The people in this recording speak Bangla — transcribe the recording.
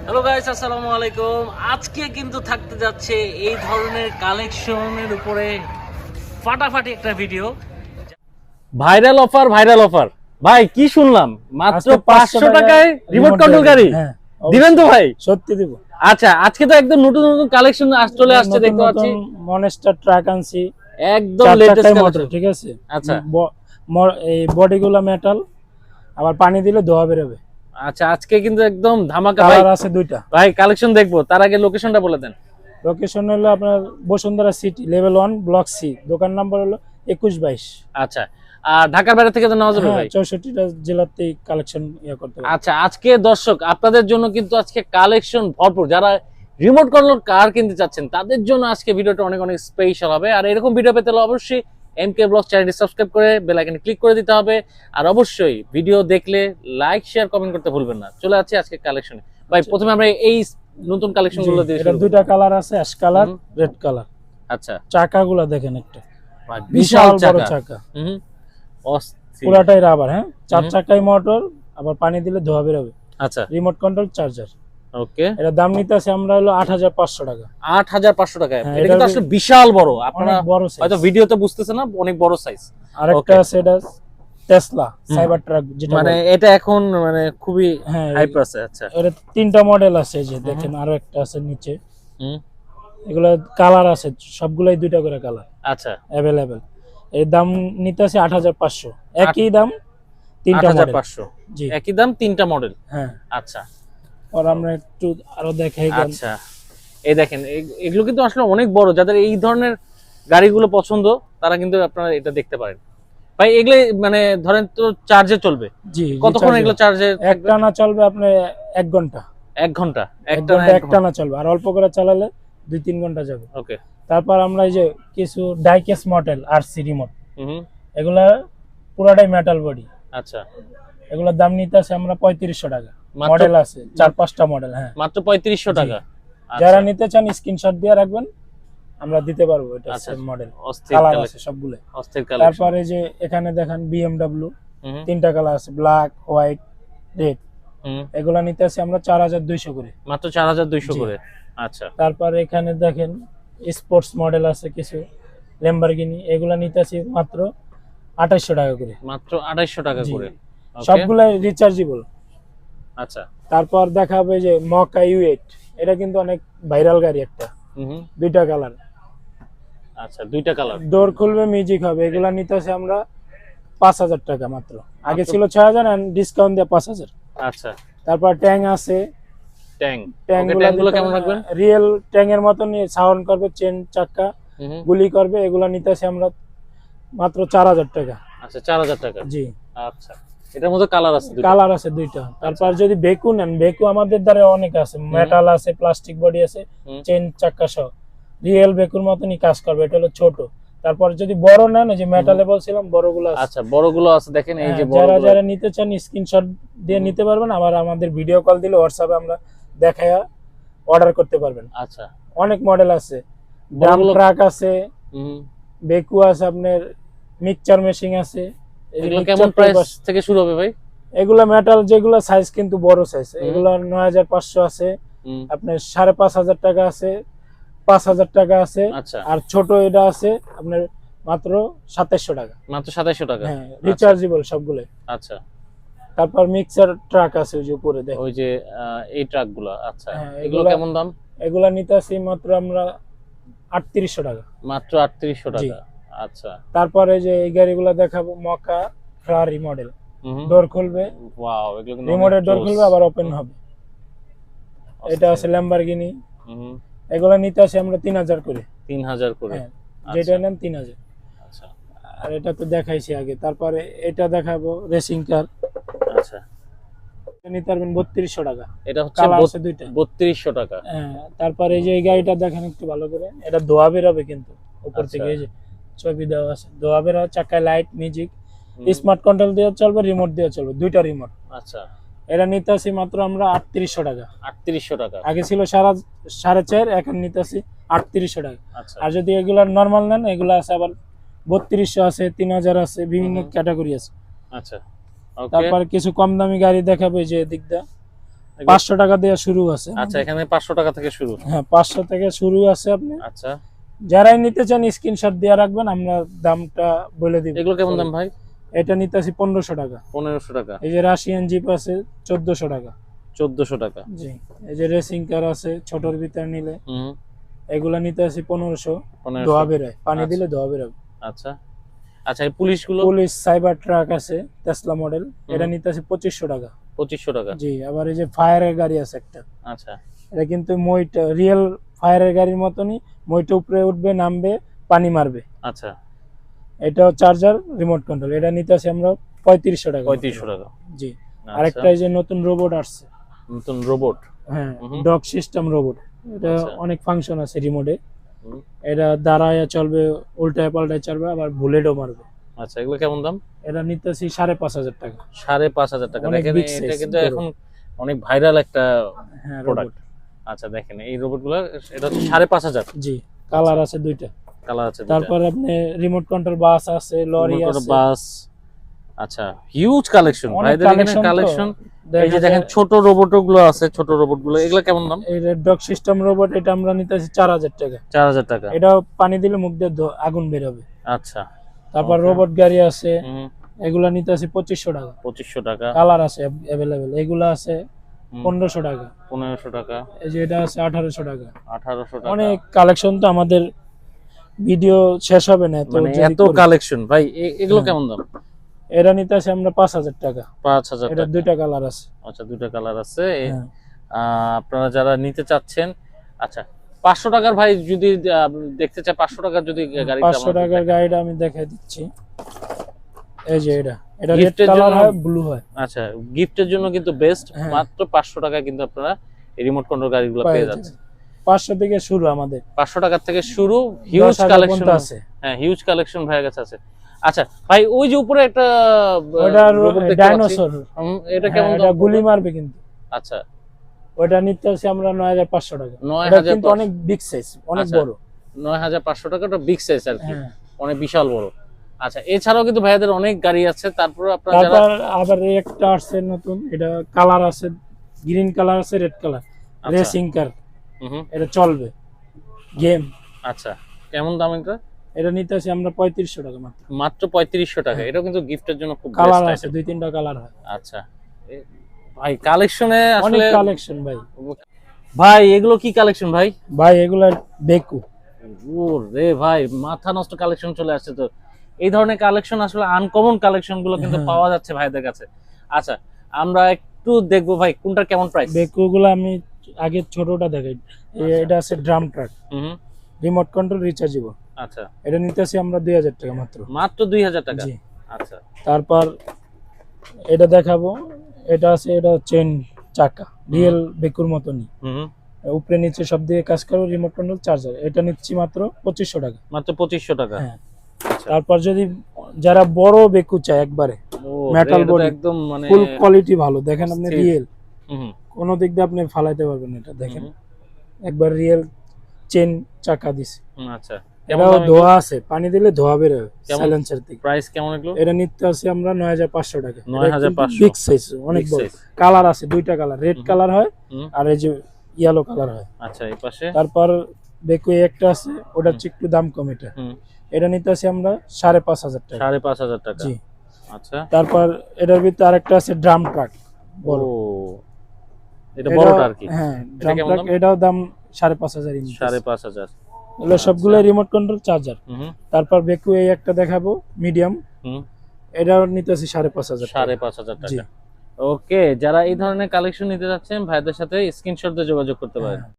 হ্যালো গাইস, আসসালামু আলাইকুম। আজকে কিন্তু থাকতে যাচ্ছে এই ধরনের কালেকশনের উপরে ফাটাফাটি একটা ভিডিও। ভাইরাল অফার ভাই, কি শুনলাম মাত্র আজকে 500 টাকায় রিমোট কন্ট্রোল গাড়ি দিবেন তো ভাই? সত্যি দিব। আচ্ছা, আজকে তো একদম নতুন নতুন কালেকশন চলে আসছে, দেখতে পাচ্ছি মনস্টার ট্রাক আনছি, একদম 4 লেটেস্ট চাকায় মোটর, কালেকশন। ঠিক আছে। আচ্ছা এই বডিগুলো মেটাল, আবার পানি দিলে ধোয়া বেরোবে। আচ্ছা, আজকে কিন্তু একদম ধামাকা ভাই। কালার আছে দুইটা ভাই কালেকশন দেখবো, তার আগে লোকেশনটা বলে দেন। লোকেশন হলো আপনার Bashundhara City, level 1, block C. দোকান নাম্বার হলো 2122। আচ্ছা, আর ঢাকার বাইরে থেকে তো নেওয়া যাবে ভাই? 64টা জেলাতেই কালেকশন করতে হবে। আচ্ছা, আজকে দর্শক আপনাদের জন্য কিন্তু আজকে কালেকশন ভরপুর। যারা রিমোট কন্ট্রোল কার কিনতে চাচ্ছেন তাদের জন্য আজকে ভিডিওটা অনেক অনেক স্পেশাল হবে। আর এরকম ভিডিও পেতে হলে অবশ্যই এমকে ব্লগ চ্যানেলটি সাবস্ক্রাইব করে বেল আইকনে ক্লিক করে দিতে হবে। আর অবশ্যই ভিডিও দেখলে লাইক শেয়ার কমেন্ট করতে ভুলবেন না। চলে যাচ্ছি আজকে কালেকশনে। ভাই প্রথমে আমরা এই নতুন কালেকশন গুলো দিয়ে এটা দুইটা কালার আছে, অ্যাশ কালার, রেড কালার। আচ্ছা, চাকাগুলো দেখেন, একটা ভাই বিশাল বিশাল বড় চাকা। চাকা, অস্থির। পুরাটাই রাবার। 4 চাকায় মোটর, আবার পানি দিলে ধোয়া বেরোবে। আচ্ছা, রিমোট কন্ট্রোল চার্জার। ওকে। এটা দাম নিতে আছে আমরা হলো 8500 টাকা। 8500 টাকায়। হ্যাঁ, এটা এটা কিন্তু আসলে বিশাল বড়, আপনারা অনেক বড় size। হয়তো ভিডিওতে বুঝতেছেন না, অনেক বড় সাইজ। আরেকটা আছে, এটা টেসলা সাইবার ট্রাক, যেটা মানে এটা এখন মানে খুবই হাইপ আছে। আচ্ছা, এটা 3টা মডেল আছে, যে দেখেন আরো একটা আছে নিচে। হুম, এগুলা কালার আছে, সবগুলাই 2টা করে কালার আচ্ছা। अवेलेबल। এর দাম নিতে আছে 8500। একই দাম, 3টা মডেল। 8500 জি, একই দাম, 3টা মডেল। হ্যাঁ। আচ্ছা আর আমরা একটু আরো দেখাই। আচ্ছা, এই দেখেন এগুলো কিন্তু আসলে অনেক বড়। যাদের এই ধরনের গাড়িগুলো পছন্দ তারা কিন্তু আপনারা এটা দেখতে পারেন। ভাই এগুলো মানে ধরেন তো চার্জে চলবে জি, কতক্ষণ? এগুলো চার্জে একটানা চলবে আপনার 1 ঘন্টা। 1 ঘন্টা? একটানা চলবে, আর অল্প করে চালালে 2-3 ঘন্টা যাবে। ওকে। তারপর আমরা এই যে কিছু ডাইকেস মডেল আরসি রিমোট, হুম, এগুলা পুরাটাই মেটাল বডি। আচ্ছা। এগুলোর দাম নিতে আছে আমরা 3500 টাকা। মাত্র? মডেল আছে 4-5টা মডেল। হ্যাঁ, মাত্র 3500 জি। টাকা। যারা আচ্ছা, নিতে চান স্ক্রিনশট দিয়ে রাখবেন, আমরা দিতে পারবো। এটা আচ্ছা, সেম মডেল, অস্থির কালার কালেকশন, আছে সবগুলো। অস্থির কালেকশন। তারপরে যে এখানে দেখেন বিএমডব্লিউ, হুম 3টা কালার আছে, ব্ল্যাক, হোয়াইট, রেড। হুম, এগুলা নিতে আছে আমরা 4200 করে। মাত্র 4200 জি। করে। আচ্ছা, তারপরে এখানে দেখেন স্পোর্টস মডেল আছে কিছু, ল্যাম্বরগিনি। এগুলা নিতে আছে মাত্র 2800 টাকা করে। মাত্র 2800 টাকা জি। করে। ওকে। সবগুলাই রিচার্জেবল। আচ্ছা, তারপর দেখাবে যে মকা U8, এটা কিন্তু অনেক ভাইরাল গাড়ি একটা। হুম, 2টা কালার, আচ্ছা, 2টা কালার। ডোর খুলবে, মিউজিক হবে। এগুলা নিতে আছে আমরা 5000 টাকা মাত্র। আগে মাত্র? ছিল 6000, এন্ড ডিসকাউন্ট দিয়ে 5000। আচ্ছা, তারপর ট্যাং আছে, ট্যাং। ট্যাং ওকে, ট্যাংগুলো কেমন রাখবেন? রিয়েল ট্যাং এর মতন সাউন্ড করবে, চেন চাকা হুম, গুলি করবে। এগুলা নিতে আছে আমরা মাত্র 4000 টাকা। আচ্ছা, 4000 টাকা। জি, আচ্ছা, এটার মধ্যে কালার আছে দুটো? কালার আছে 2টা। তারপর যদি বেকু নেন, বেকু আমাদের দ্বারা অনেক আছে, মেটাল আছে, প্লাস্টিক বডি আছে, হুম, চেন চাকা সহ রিয়েল বেকুর মতনই কাজ করবে। এটা হলো ছোট। তারপর যদি বড় নেন, যে মেটালে বলছিলাম, বড়গুলো আছে। আচ্ছা, বড়গুলো আছে, দেখেন এই যে হ্যাঁ, যারা বড়গুলো। যারা নিতে চান স্ক্রিনশট দিয়ে নিতে পারবেন, আবার আমাদের ভিডিও কল দিলে হোয়াটসঅ্যাপে আমরা দেখায়া অর্ডার করতে পারবেন। আচ্ছা, অনেক মডেল আছে, ড্রাম বড়গুলো? ট্রাক আছে, হুম, বেকু আছে, আপনার মিক্সচার মেশিন আছে। এগুলো কেমন প্রাইস থেকে শুরু হবে ভাই? এগুলা মেটাল যেগুলো সাইজ কিন্তু বড় সাইজ, এগুলা 9500 আছে, হুম, আপনার 5500 টাকা আছে, 5000 টাকা আছে। আচ্ছা, আর ছোট এটা আছে আপনার মাত্র 2700 টাকা। মাত্র 2700 টাকা। হ্যাঁ, রিচার্জেবল সবগুলো। আচ্ছা, তারপর মিক্সার ট্রাক আছে ওই যে উপরে দেখেন। ওই যে এই ট্রাকগুলো। আচ্ছা, হ্যাঁ, এগুলো কেমন দাম? এগুলা নিতে আসি মাত্র আমরা 3800 টাকা। মাত্র 3800 জি। টাকা। আচ্ছা, তারপরে যে এই গাড়িগুলো দেখাবো, মকা ফেরারি মডেল, হুম, ডোর খুলবে, ওয়াও, এগুলো কিন্তু রিমোটের অনেক ডোর জোস। খুলবে, আবার ওপেন হবে। এটা আছে ল্যাম্বরগিনি। হুম, এগুলা নিতে আসি আমরা 3000 করে। 3000 করে। হ্যাঁ, যেটা নেন 3000। আচ্ছা, আর এটা তো দেখাইছি আগে। তারপরে এটা দেখাবো রেসিং কার, আচ্ছা, নিতে পারবেন 3200 টাকা। এটা হচ্ছে কালার আছে 2টা। 3200 টাকা। হ্যাঁ, তারপরে এই যে এই গাড়িটা দেখেন একটু ভালো করে, এটা ধোয়া বেরোবে কিন্তু উপর আচ্ছা। থেকে। এই যে ছবি দেওয়া আছে, ধোয়া বেরোবে। চাকায় লাইট, মিউজিক, হুম, স্মার্ট কন্ট্রোল দিয়ে চলবে, রিমোট দিয়ে চলবে, 2টা রিমোট। আচ্ছা, এটা নিতে আসি মাত্র আমরা 3800 টাকা। 3800 টাকা। আগে ছিল 4.5, এখন নিতে আসি 3800 টাকা। আচ্ছা, আর যদি এগুলা নর্মাল নেন, এগুলো আছে আবার 3200 আছে, 3000 আছে, বিভিন্ন ক্যাটাগরি আছে। আচ্ছা, ওকে। তারপর কিছু কম দামি গাড়ি দেখাবো, এই যে এদিক দা এগুলো? 500 টাকা দিয়ে শুরু আছে আচ্ছা, এখানে 500 টাকা থেকে শুরু। হ্যাঁ 500 থেকে শুরু আছে। আপনি আচ্ছা, যারাই নিতে চান স্ক্রিনশট দিয়ে রাখবেন, আমরা দামটা বলে দিব। এগুলো কেমন দাম ভাই? এটা নিতেছি 1500 টাকা। 1500 টাকা। এই যে রাশিয়ান জিপ আছে 1400 টাকা। 1400 টাকা। জি, এই যে রেসিং কার আছে ছোটর ভিতরে নিলে, হুম, এগুলা নিতেছি 1500। 1500। ধোয়া বেরোয়, পানি আচ্ছা। দিলে ধোয়া বেরোবে। আচ্ছা আচ্ছা, এই পুলিশগুলো? পুলিশ সাইবার ট্রাক আছে টেসলা মডেল, এটা নিতেছি 2500 টাকা। 2500 টাকা। জি, আবার এই যে ফায়ারের গাড়ি আছে একটা, আচ্ছা এটা কিন্তু মইটা রিয়েল ফায়ারের গাড়ির মতনই, মইটা উপরে উঠবে নামবে পানি মারবে। আচ্ছা, এটাও চার্জার রিমোট কন্ট্রোল, এটা নিতেছি আমরা 3500 টাকা। 3500 টাকা। জি, আচ্ছা, আরেকটা এই যে নতুন রোবট আসছে, নতুন রোবট। হ্যাঁ হুম। ডগ সিস্টেম রোবট, এটা আচ্ছা। অনেক ফাংশন আছে রিমোটে। হুম। এটা দাঁড়ায় চলবে, উল্টায় পাল্টায় চলবে, আবার বুলেটও মারবে। আচ্ছা, এগুলো কেমন দাম? এটা নিতেছি 5500 টাকা। 5500 টাকা। অনেক দেখেন big এটা size কিন্তু বড়। এখন অনেক ভাইরাল একটা হ্যাঁ প্রোডাক্ট। রোবট। আচ্ছা, দেখেন এই রোবটগুলো, এটা হচ্ছে 5500। জি, কালার আছে দুইটা। কালার আছে দুইটা। তারপর আপনি রিমোট কন্ট্রোল বাস আছে, লরি রিমোট আছে, বাস। আচ্ছা, হিউজ কালেকশন অনেক ভাইদের এখানে collection তো। কালেকশন। এই দেখা যে দেখেন যায়- ছোট রোবটগুলো আছে, ছোট রোবটগুলো, এগুলো কেমন দাম? এই ডগ সিস্টেম রোবট, এটা আমরা নিতেছি 4000 টাকা। 4000 টাকা। এটা পানি দিলে মুখ দিয়ে আগুন বের হবে। আচ্ছা। তারপর Okay. রোবট গাড়ি আছে, হুম, এগুলা নিতেছি 2500 টাকা। 2500 টাকা। কালার আছে अवेलेबल, এগুলা আছে হুম, 1500 টাকা। 1500 টাকা। এই যে এটা আছে 1800 টাকা। 1800 টাকা। অনেক কালেকশন, তো আমাদের ভিডিও শেষ হবে না তো মানে যদি এত করি। কালেকশন ভাই, এগুলো হ্যাঁ। কেমন দাম? এটা নিতেছি আমরা 5000 টাকা। 5000 এটা টাকা। দুইটা কালার আছে। আচ্ছা, দুটো কালার আছে। হ্যাঁ। আপনারা যারা নিতে চাচ্ছেন, আচ্ছা 500 টাকার ভাই যদি দেখতে চায়, 500 টাকার যদি গাড়ি 500 টাকার গাড়িটা আমি দেখাই দিচ্ছি। এই যে এটা রেড Gift এর কালার জন্য- হয়, ব্লু হয়। আচ্ছা, গিফটের জন্য কিন্তু বেস্ট। হ্যাঁ। মাত্র 500 টাকায় কিন্তু আপনারা এই রিমোট কন্ট্রোল গাড়িগুলো পেয়ে যাচ্ছেন। 500 থেকে শুরু আমাদের। 500 টাকার থেকে শুরু, হিউজ 10,000 কালেকশন পর্যন্ত আছে। হ্যাঁ, হিউজ কালেকশন ভাইয়ের কাছে আছে। আচ্ছা ভাই, ওই যে উপরে একটা ওটা robot দেখতে পাচ্ছি। ডাইনোসর, এটা কেমন এটা দাম? গুলি মারবে কিন্তু। আচ্ছা, ওটা নিতে হচ্ছে আমরা 9500 টাকা। 9500 এটা কিন্তু অনেক বিগ সাইজ, অনেক আচ্ছা। বড়। 9500 টাকা, ওটা বিগ সাইজ আর কি, হ্যাঁ। অনেক বিশাল বড়। আচ্ছা, এছাড়াও কিন্তু ভাইয়াদের অনেক গাড়ি আছে। তারপর আপনারা যারা তারপর আবার এই একটা আসছে নতুন, এটা কালার আছে, গ্রিন কালার আছে, রেড কালার, আচ্ছা। রেসিং কার, হুম, এটা চলবে গেম। আচ্ছা, কেমন দাম এটা? এটা নিতে আছে আমরা 3500 টাকা মাত্র। মাত্র 3500 টাকা। হ্যাঁ। এটাও কিন্তু গিফটের জন্য খুব কালার বেস্ট আছে, দুই তিনটা কালার হয়। আচ্ছা ভাই, কালেকশনে অনেক আসলে কালেকশন ভাই। ভাই এগুলো কি কালেকশন ভাই? ভাই এগুলা বেকু। ও রে ভাই, মাথা নষ্ট কালেকশন চলে আসছে তো। এই ধরনের কালেকশন আসলে আনকমন কালেকশন গুলো কিন্তু হ্যাঁ। পাওয়া যাচ্ছে ভাইদের কাছে। আচ্ছা, আমরা একটু দেখবো ভাই কোনটা কেমন প্রাইস। বেকু গুলো আমি আগে ছোটটা দেখাই। এটা আছে ড্রাম ট্রাক, হুম, রিমোট কন্ট্রোল, রিচার্জেবল। আচ্ছা, এটা নিতেছি আমরা 2000 টাকা মাত্র। মাত্র 2000 টাকা। জি। আচ্ছা, তারপর এটা দেখাবো, এটা আছে, এটা চেন চাকা, রিয়েল বেকুর মতনই, হুম, উপরে নিচে সব দিকে কাজ করো, রিমোট কন্ট্রোল, চার্জার। এটা নিচ্ছি মাত্র 2500 টাকা। মাত্র 2500 টাকা। হ্যাঁ। তারপর যদি যারা বড় বেকু চায় একবারে ও metal এটা তো body, একদম মানে ফুল কোয়ালিটি ভালো, দেখেন আপনি স্থির। রিয়েল, হুম, কোনো দিক দিয়ে আপনি ফালাইতে পারবেন না। এটা দেখেন হুম, একবার রিয়েল চেন চাকা দিছে। আচ্ছা, এটাও ধোয়া আছে, পানি দিলে ধোয়া বের হবে কেমন? সাইলেন্সার থেকে। প্রাইস কেমন এগুলো? এটা নিতে আছে আমরা 9500 টাকা। 9500 বিগ সাইজ, অনেক Big বড়। size। কালার আছে দুইটা কালার, রেড হুম। কালার হয় হুম, আর এই যে ইয়েলো কালার হয়। আচ্ছা, এই পাশে। তারপর বেকু একটা আছে, ওটা হুম। একটু দাম কম। এটা হুম, এটা নিতে আছে আমরা 5500 টাকা। 5500 টাকা। জি। আচ্ছা, তারপর এটার ভিতরে আরেকটা আছে ড্রাম ট্রাক, বড়। ও এটা বড়টা আর কি। হ্যাঁ, ড্রাম কেমন ট্রাক, দাম? এটাও দাম 5500 ইঞ্চি। 5500। এগুলো সবগুলো রিমোট কন্ট্রোল, চার্জার। হুম, তারপর বেকু এই একটা দেখাবো মিডিয়াম, হুম, এটাও নিতে আছে 5500 টাকা। 5500 জি। টাকা। ওকে, যারা এই ধরনের কালেকশন নিতে যাচ্ছেন ভাইদের সাথে স্ক্রিনশট দিয়ে যোগাযোগ করতে পারেন। হ্যাঁ।